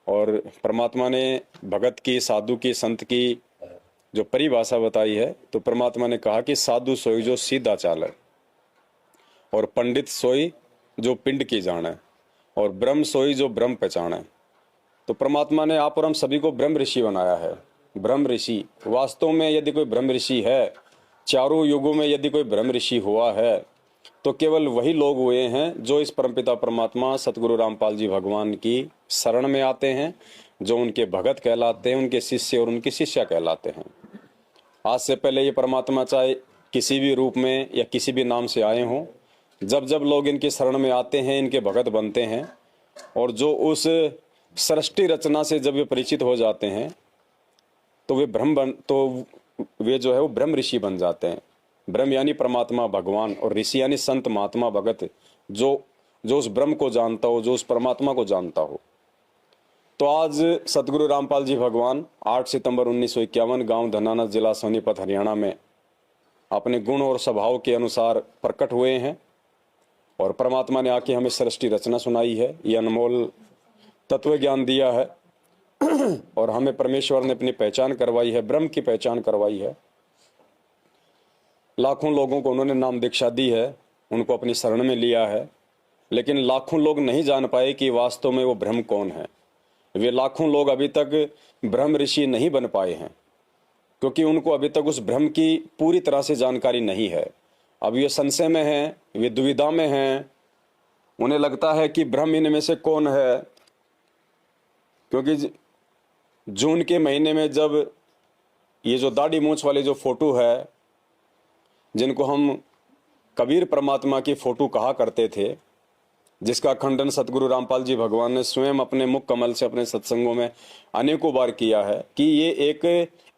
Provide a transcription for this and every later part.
और परमात्मा ने भगत की, साधु की, संत की जो परिभाषा बताई है, तो परमात्मा ने कहा कि साधु सोई जो सीधा चाले, और पंडित सोई जो पिंड की जाने, और ब्रह्म सोई जो ब्रह्म पहचाने। तो परमात्मा ने आप और हम सभी को ब्रह्म ऋषि बनाया है। ब्रह्म ऋषि वास्तव में यदि कोई ब्रह्म ऋषि है, चारों युगों में यदि कोई ब्रह्म ऋषि हुआ है, तो केवल वही लोग हुए हैं जो इस परमपिता परमात्मा सतगुरु रामपाल जी भगवान की शरण में आते हैं, जो उनके भगत कहलाते हैं, उनके शिष्य और उनकी शिष्या कहलाते हैं। आज से पहले ये परमात्मा चाहे किसी भी रूप में या किसी भी नाम से आए हों, जब जब लोग इनकी शरण में आते हैं, इनके भगत बनते हैं, और जो उस सृष्टि रचना से जब वे परिचित हो जाते हैं, तो वे जो है वो ब्रह्म ऋषि बन जाते हैं। ब्रह्म यानी परमात्मा भगवान, और ऋषि यानी संत महात्मा भगत, जो उस ब्रह्म को जानता हो, जो उस परमात्मा को जानता हो। तो आज सतगुरु रामपाल जी भगवान 8 सितंबर 1951 गांव धनाना, जिला सोनीपत, हरियाणा में अपने गुण और स्वभाव के अनुसार प्रकट हुए हैं, और परमात्मा ने आके हमें सृष्टि रचना सुनाई है, ये अनमोल तत्व ज्ञान दिया है, और हमें परमेश्वर ने अपनी पहचान करवाई है, ब्रह्म की पहचान करवाई है। लाखों लोगों को उन्होंने नाम दीक्षा दी है, उनको अपनी शरण में लिया है, लेकिन लाखों लोग नहीं जान पाए कि वास्तव में वो ब्रह्म कौन है। वे लाखों लोग अभी तक ब्रह्म ऋषि नहीं बन पाए हैं, क्योंकि उनको अभी तक उस ब्रह्म की पूरी तरह से जानकारी नहीं है। अब ये संशय में हैं, वे दुविधा में हैं, उन्हें लगता है कि ब्रह्म इनमें से कौन है। क्योंकि जून के महीने में जब ये जो दाढ़ी मूंछ वाले जो फोटो है, जिनको हम कबीर परमात्मा की फोटो कहा करते थे, जिसका खंडन सतगुरु रामपाल जी भगवान ने स्वयं अपने मुख कमल से अपने सत्संगों में अनेकों बार किया है कि ये एक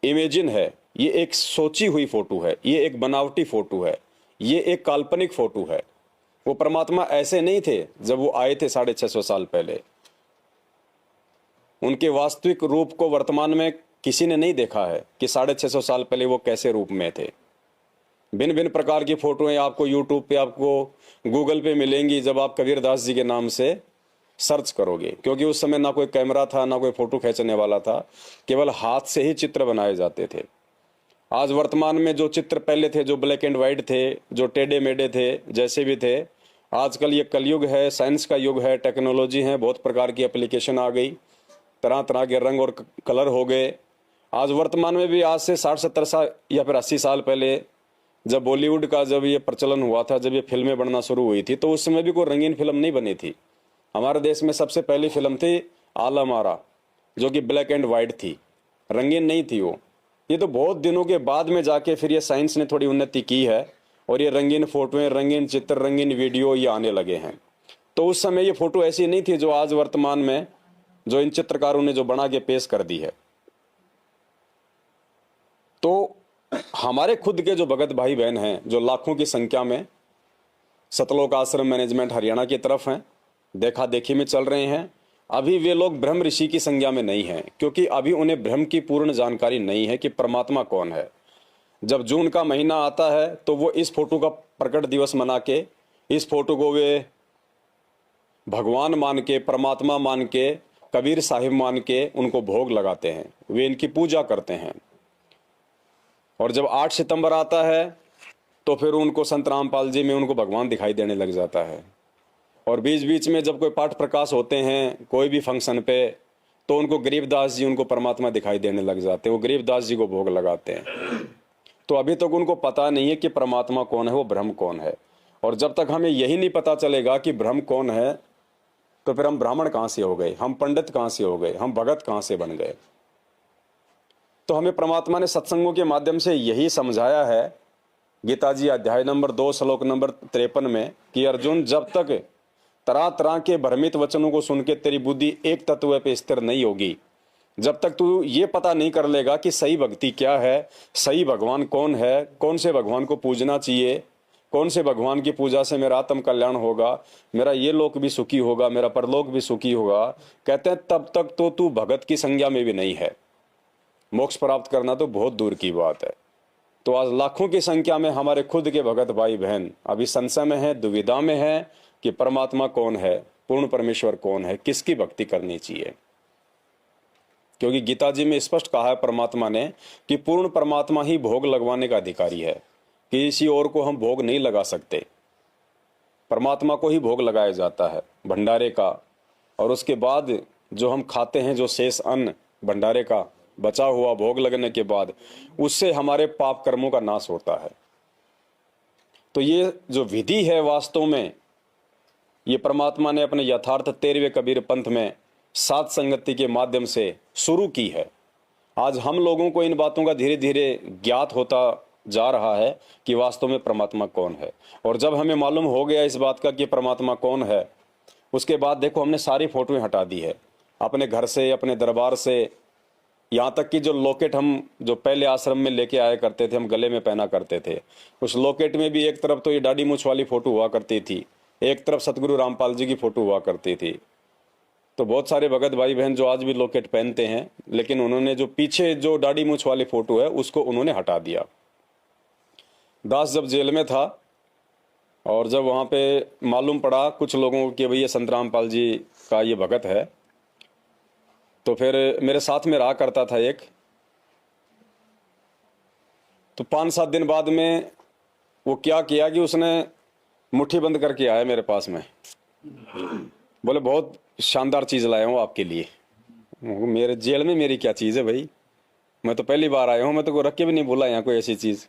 इमेजिन है, ये एक सोची हुई फोटो है, ये एक बनावटी फोटो है, ये एक काल्पनिक फोटो है। वो परमात्मा ऐसे नहीं थे जब वो आए थे 650 साल पहले। उनके वास्तविक रूप को वर्तमान में किसी ने नहीं देखा है कि 650 साल पहले वो कैसे रूप में थे। भिन्न भिन्न प्रकार की फोटोएं आपको यूट्यूब पे, आपको गूगल पे मिलेंगी जब आप कबीरदास जी के नाम से सर्च करोगे, क्योंकि उस समय ना कोई कैमरा था, ना कोई फोटो खींचने वाला था, केवल हाथ से ही चित्र बनाए जाते थे। आज वर्तमान में जो चित्र पहले थे, जो ब्लैक एंड व्हाइट थे, जो टेढ़े मेढ़े थे, जैसे भी थे, आजकल ये कलयुग है, साइंस का युग है, टेक्नोलॉजी है, बहुत प्रकार की एप्लीकेशन आ गई, तरह तरह के रंग और कलर हो गए। आज वर्तमान में भी आज से 60-70 साल या फिर 80 साल पहले जब बॉलीवुड का जब ये प्रचलन हुआ था, जब ये फिल्में बनना शुरू हुई थी, तो उस समय भी कोई रंगीन फिल्म नहीं बनी थी। हमारे देश में सबसे पहली फिल्म थी आलम आरा, जो कि ब्लैक एंड वाइट थी, रंगीन नहीं थी वो। ये तो बहुत दिनों के बाद में जाके फिर ये साइंस ने थोड़ी उन्नति की है, और ये रंगीन फोटोएं, रंगीन चित्र, रंगीन वीडियो ये आने लगे हैं। तो उस समय ये फोटो ऐसी नहीं थी जो आज वर्तमान में जो इन चित्रकारों ने जो बना के पेश कर दी है। तो हमारे खुद के जो भगत भाई बहन हैं, जो लाखों की संख्या में सतलोक आश्रम मैनेजमेंट हरियाणा की तरफ हैं, देखा देखी में चल रहे हैं, अभी वे लोग ब्रह्म ऋषि की संज्ञा में नहीं हैं, क्योंकि अभी उन्हें ब्रह्म की पूर्ण जानकारी नहीं है कि परमात्मा कौन है। जब जून का महीना आता है तो वो इस फोटो का प्रकट दिवस मना के, इस फोटो को वे भगवान मान के, परमात्मा मान के, कबीर साहिब मान के उनको भोग लगाते हैं, वे इनकी पूजा करते हैं। और जब 8 सितंबर आता है तो फिर उनको संत रामपाल जी में उनको भगवान दिखाई देने लग जाता है। और बीच बीच में जब कोई पाठ प्रकाश होते हैं कोई भी फंक्शन पे, तो उनको गरीबदास जी, उनको परमात्मा दिखाई देने लग जाते हैं, वो गरीबदास जी को भोग लगाते हैं। तो अभी तक उनको पता नहीं है कि परमात्मा कौन है, वो ब्रह्म कौन है। और जब तक हमें यही नहीं पता चलेगा कि ब्रह्म कौन है, तो फिर हम ब्राह्मण कहाँ से हो गए, हम पंडित कहाँ से हो गए, हम भगत कहाँ से बन गए। तो हमें परमात्मा ने सत्संगों के माध्यम से यही समझाया है, गीता जी अध्याय नंबर 2 श्लोक नंबर 53 में, कि अर्जुन, जब तक तरह तरह के भ्रमित वचनों को सुन के तेरी बुद्धि एक तत्व पे स्थिर नहीं होगी, जब तक तू ये पता नहीं कर लेगा कि सही भक्ति क्या है, सही भगवान कौन है, कौन से भगवान को पूजना चाहिए, कौन से भगवान की पूजा से मेरा आत्म कल्याण होगा, मेरा ये लोक भी सुखी होगा, मेरा परलोक भी सुखी होगा, कहते हैं तब तक तो तू भगत की संज्ञा में भी नहीं है। मोक्ष प्राप्त करना तो बहुत दूर की बात है। तो आज लाखों की संख्या में हमारे खुद के भगत भाई बहन अभी संशय में है, दुविधा में है कि परमात्मा कौन है, पूर्ण परमेश्वर कौन है, किसकी भक्ति करनी चाहिए। क्योंकि गीता जी में स्पष्ट कहा है परमात्मा ने कि पूर्ण परमात्मा ही भोग लगवाने का अधिकारी है, किसी और को हम भोग नहीं लगा सकते। परमात्मा को ही भोग लगाया जाता है भंडारे का, और उसके बाद जो हम खाते हैं, जो शेष अन्न भंडारे का बचा हुआ भोग लगने के बाद, उससे हमारे पाप कर्मों का नाश होता है। तो ये जो विधि है वास्तव में ये परमात्मा ने अपने यथार्थ 13वें कबीर पंथ में सात संगति के माध्यम से शुरू की है। आज हम लोगों को इन बातों का धीरे धीरे ज्ञात होता जा रहा है कि वास्तव में परमात्मा कौन है। और जब हमें मालूम हो गया इस बात का कि परमात्मा कौन है, उसके बाद देखो हमने सारी फोटोएं हटा दी है अपने घर से, अपने दरबार से, यहाँ तक कि जो लॉकेट हम जो पहले आश्रम में लेके आया करते थे, हम गले में पहना करते थे, उस लॉकेट में भी एक तरफ तो ये दाढ़ी मूछ वाली फोटो हुआ करती थी, एक तरफ सतगुरु रामपाल जी की फोटो हुआ करती थी। तो बहुत सारे भगत भाई बहन जो आज भी लॉकेट पहनते हैं, लेकिन उन्होंने जो पीछे जो दाढ़ी मूछ वाली फोटो है उसको उन्होंने हटा दिया। दास जब जेल में था और जब वहाँ पे मालूम पड़ा कुछ लोगों को कि भाई ये संत रामपाल जी का ये भगत है, तो फिर मेरे साथ में रहा करता था एक, तो 5-7 दिन बाद में वो क्या किया कि उसने मुट्ठी बंद करके आया मेरे पास में, बोले बहुत शानदार चीज़ लाया हूँ आपके लिए। मेरे जेल में मेरी क्या चीज़ है भाई, मैं तो पहली बार आया हूँ, मैं तो को रख के भी नहीं बोला यहाँ कोई ऐसी चीज़।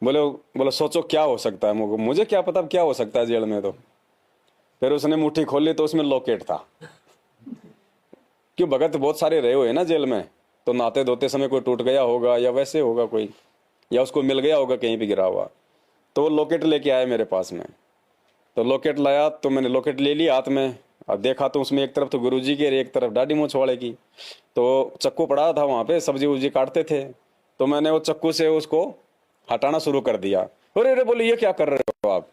बोले सोचो क्या हो सकता है, मुझे क्या पता क्या हो सकता है जेल में। तो फिर उसने मुट्ठी खोली तो उसमें लॉकेट था। क्यों, भगत बहुत सारे रहे हुए ना जेल में, तो नहाते धोते समय कोई टूट गया होगा या वैसे होगा कोई, या उसको मिल गया होगा कहीं पे गिरा हुआ, तो वो लॉकेट लेके आया मेरे पास में। तो लॉकेट लाया तो मैंने लॉकेट ले लिया हाथ में, अब देखा तो उसमें एक तरफ तो गुरुजी की, एक तरफ दाढ़ी मूछ वाले की। तो चक्कू पड़ा था वहाँ पे, सब्जी उब्जी काटते थे, तो मैंने वो चक्कू से उसको हटाना शुरू कर दिया। अरे बोले ये क्या कर रहे हो आप?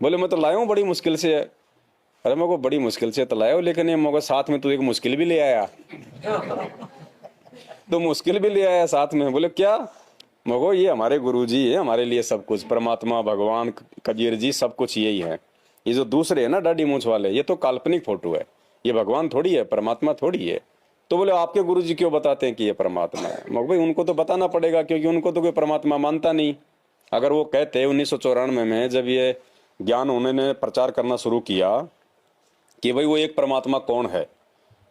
बोले मैं तो लाया हूँ बड़ी मुश्किल से। अरे मैं को बड़ी मुश्किल से तो लाया हूँ, लेकिन ये मगर साथ में तू एक मुश्किल भी ले आया। तो मुश्किल भी ले आया साथ में। बोले क्या? मगो ये हमारे गुरुजी है, हमारे लिए सब कुछ, परमात्मा भगवान कबीर जी सब कुछ यही है। ये जो दूसरे है ना दाढ़ी मूछ वाले, ये तो काल्पनिक फोटो है, ये भगवान थोड़ी है, परमात्मा थोड़ी है। तो बोले आपके गुरुजी क्यों बताते हैं कि ये परमात्मा है? मगर भाई उनको तो बताना पड़ेगा, क्योंकि उनको तो कोई परमात्मा मानता नहीं। अगर वो कहते 1994 में जब ये ज्ञान उन्होंने प्रचार करना शुरू किया कि भाई वो एक परमात्मा कौन है,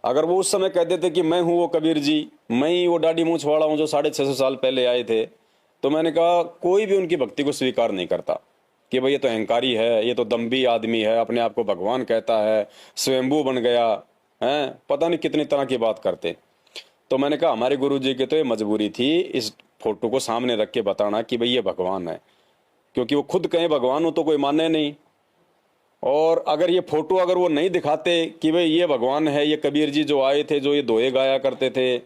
अगर वो उस समय कह देते कि मैं हूँ वो कबीर जी, मैं ही वो दाढ़ी मूछ वाला हूँ जो 650 साल पहले आए थे, तो मैंने कहा कोई भी उनकी भक्ति को स्वीकार नहीं करता कि भाई ये तो अहंकारी है, ये तो दम्भी आदमी है, अपने आप को भगवान कहता है, स्वयंभू बन गया है, पता नहीं कितनी तरह की बात करते। तो मैंने कहा हमारे गुरुजी की तो ये मजबूरी थी इस फोटो को सामने रख के बताना कि भाई ये भगवान है, क्योंकि वो खुद कहें भगवान हो तो कोई माने नहीं। और अगर ये फोटो अगर वो नहीं दिखाते कि भाई ये भगवान है, ये कबीर जी जो आए थे, जो ये दोहे गाया करते थे,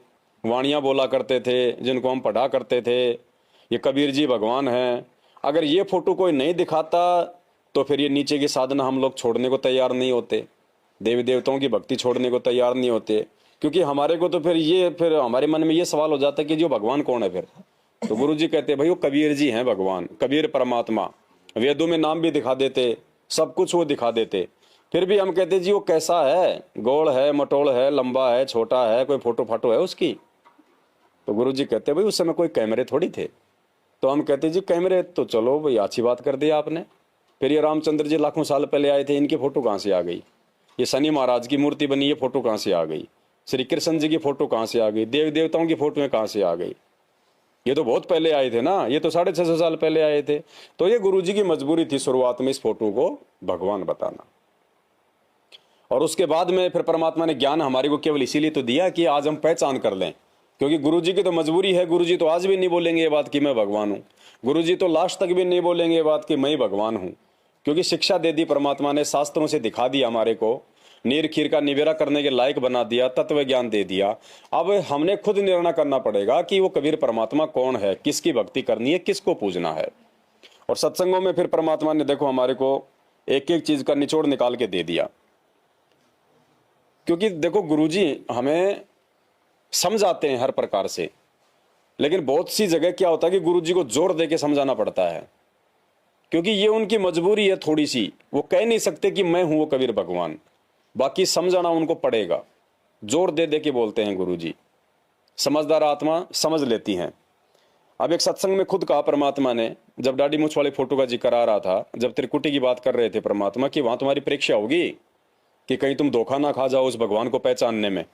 वाणियाँ बोला करते थे, जिनको हम पढ़ा करते थे, ये कबीर जी भगवान हैं, अगर ये फोटो कोई नहीं दिखाता तो फिर ये नीचे की साधना हम लोग छोड़ने को तैयार नहीं होते, देवी देवताओं की भक्ति छोड़ने को तैयार नहीं होते। क्योंकि हमारे को तो फिर हमारे मन में ये सवाल हो जाता है कि जो भगवान कौन है फिर? तो गुरु जी कहते भाई वो कबीर जी हैं भगवान, कबीर परमात्मा। वेदों में नाम भी दिखा देते, सब कुछ वो दिखा देते, फिर भी हम कहते जी वो कैसा है, गोल है, मटोल है, लंबा है, छोटा है, कोई फोटो फाटो है उसकी? तो गुरु जी कहते भाई उस समय कोई कैमरे थोड़ी थे। तो हम कहते जी कैमरे, तो चलो भाई अच्छी बात कर दी आपने। फिर ये रामचंद्र जी लाखों साल पहले आए थे, इनकी फोटो कहाँ से आ गई? ये शनि महाराज की मूर्ति बनी, ये फोटो कहाँ से आ गई? श्री कृष्ण जी की फोटो कहाँ से आ गई? देव देवताओं की फोटो कहाँ से आ गई? ये तो बहुत पहले आए थे ना, ये तो 650 साल पहले आए थे। तो ये गुरुजी की मजबूरी थी शुरुआत में इस फोटो को भगवान बताना। और उसके बाद में फिर परमात्मा ने ज्ञान हमारे को केवल इसीलिए तो दिया कि आज हम पहचान कर लें, क्योंकि गुरुजी की तो मजबूरी है। गुरुजी तो आज भी नहीं बोलेंगे ये बात कि मैं भगवान हूँ, गुरुजी तो लास्ट तक भी नहीं बोलेंगे ये बात कि मैं ही भगवान हूँ, क्योंकि शिक्षा दे दी परमात्मा ने, शास्त्रों से दिखा दिया हमारे को, नीर खीर का निवेरा करने के लायक बना दिया, तत्व ज्ञान दे दिया। अब हमने खुद निर्णय करना पड़ेगा कि वो कबीर परमात्मा कौन है, किसकी भक्ति करनी है, किसको पूजना है। और सत्संगों में फिर परमात्मा ने देखो हमारे को एक एक चीज का निचोड़ निकाल के दे दिया। क्योंकि देखो गुरुजी हमें समझाते हैं हर प्रकार से, लेकिन बहुत सी जगह क्या होता है कि गुरुजी को जोर दे के समझाना पड़ता है, क्योंकि ये उनकी मजबूरी है थोड़ी सी। वो कह नहीं सकते कि मैं हूं वो कबीर भगवान, बाकी समझाना उनको पड़ेगा, जोर दे दे के बोलते हैं गुरुजी। समझदार आत्मा समझ लेती हैं। अब एक सत्संग में खुद कहा परमात्मा ने, जब दाढ़ी मूछ वाले फोटो का जिक्र आ रहा था, जब त्रिकुटी की बात कर रहे थे परमात्मा कि वहां तुम्हारी परीक्षा होगी कि कहीं तुम धोखा ना खा जाओ उस भगवान को पहचानने में।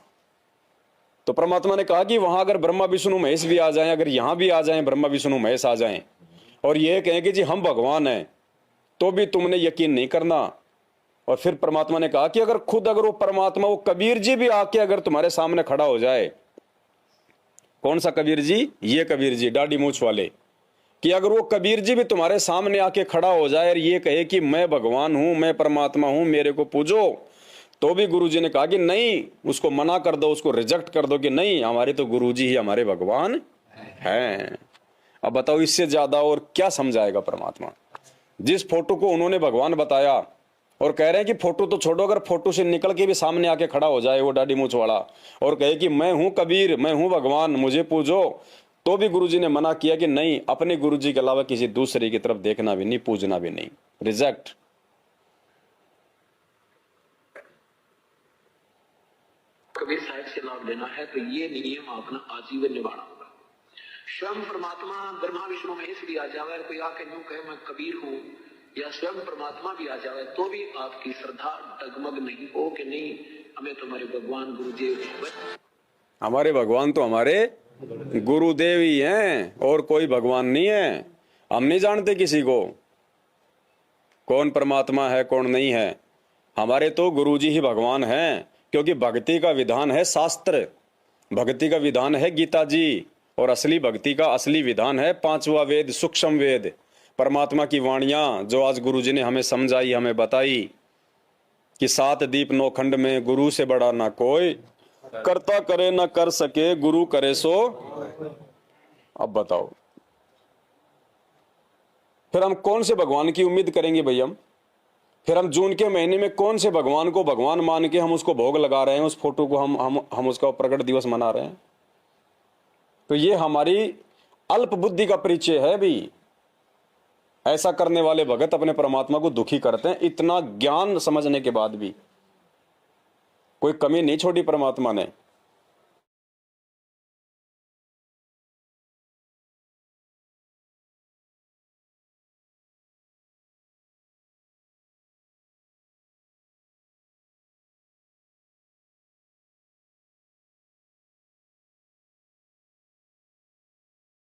तो परमात्मा ने कहा कि वहां अगर ब्रह्मा विष्णु महेश भी आ जाएं, अगर यहां भी आ जाएं ब्रह्मा विष्णु महेश आ जाएं और ये कहें कि जी हम भगवान हैं, तो भी तुमने यकीन नहीं करना। और फिर परमात्मा ने कहा कि अगर वो परमात्मा, वो कबीर जी भी आके अगर तुम्हारे सामने खड़ा हो जाए, कौन सा कबीर जी? ये कबीर जी दाढ़ी मूछ वाले, कि अगर वो कबीर जी भी तुम्हारे सामने आके खड़ा हो जाए और ये कहे कि मैं भगवान हूं, मैं परमात्मा हूं, मेरे को पूजो, तो भी गुरुजी ने कहा कि नहीं, उसको मना कर दो, उसको रिजेक्ट कर दो कि नहीं, हमारे तो गुरुजी ही हमारे भगवान हैं। अब बताओ इससे ज्यादा और क्या समझाएगा परमात्मा? जिस फोटो को उन्होंने भगवान बताया और कह रहे हैं कि फोटो तो छोड़ो, अगर फोटो से निकल के भी सामने आके खड़ा हो जाए वो दाढ़ी मूछ वाला और कहे कि मैं हूं कबीर, मैं हूं भगवान, मुझे पूजो, तो भी गुरुजी ने मना किया कि नहीं, अपने गुरुजी के अलावा किसी दूसरे की तरफ देखना भी नहीं, पूजना भी नहीं, रिजेक्ट। कबीर साहिब से लाभ लेना है तो ये नियम अपना आजीवन निभाना होगा। स्वयं परमात्मा ब्रह्मा विष्णु महेश भी आ जाए, कोई आके यूं कहे मैं कबीर हूं, या स्वयं परमात्मा भी आ जाए, तो भी आपकी श्रद्धा डगमग नहीं हो कि नहीं, हमें तुम्हारे भगवान गुरुदेव, हमारे भगवान तो हमारे गुरुदेव ही हैं और कोई भगवान नहीं है। हम नहीं जानते किसी को कौन परमात्मा है कौन नहीं है, हमारे तो गुरुजी ही भगवान हैं। क्योंकि भक्ति का विधान है शास्त्र, भक्ति का विधान है गीता जी, और असली भक्ति का असली विधान है पांचवा वेद, सूक्ष्म वेद, परमात्मा की वाणियां, जो आज गुरुजी ने हमें समझाई, हमें बताई कि 7 दीप 9 खंड में गुरु से बड़ा ना कोई, करता करे ना कर सके, गुरु करे सो। अब बताओ फिर हम कौन से भगवान की उम्मीद करेंगे भाई? फिर हम जून के महीने में कौन से भगवान को भगवान मान के हम उसको भोग लगा रहे हैं, उस फोटो को हम उसका प्रकट दिवस मना रहे हैं? तो ये हमारी अल्प बुद्धि का परिचय है भी। ऐसा करने वाले भगत अपने परमात्मा को दुखी करते हैं। इतना ज्ञान समझने के बाद भी कोई कमी नहीं छोड़ी परमात्मा ने।